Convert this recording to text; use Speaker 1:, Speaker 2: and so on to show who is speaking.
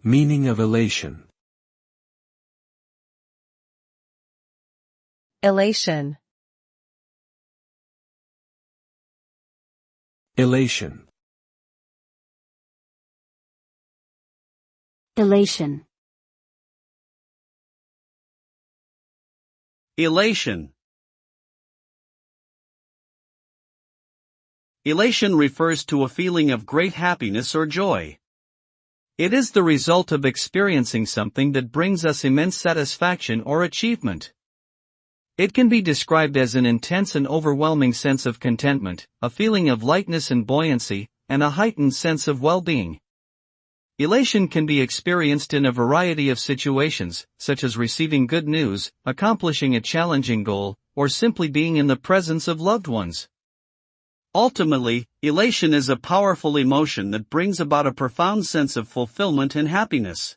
Speaker 1: Meaning of elation.
Speaker 2: Elation.
Speaker 1: Elation.
Speaker 3: Elation.
Speaker 4: Elation. Elation refers to a feeling of great happiness or joy. It is the result of experiencing something that brings us immense satisfaction or achievement. It can be described as an intense and overwhelming sense of contentment, a feeling of lightness and buoyancy, and a heightened sense of well-being. Elation can be experienced in a variety of situations, such as receiving good news, accomplishing a challenging goal, or simply being in the presence of loved ones. Ultimately, elation is a powerful emotion that brings about a profound sense of fulfillment and happiness.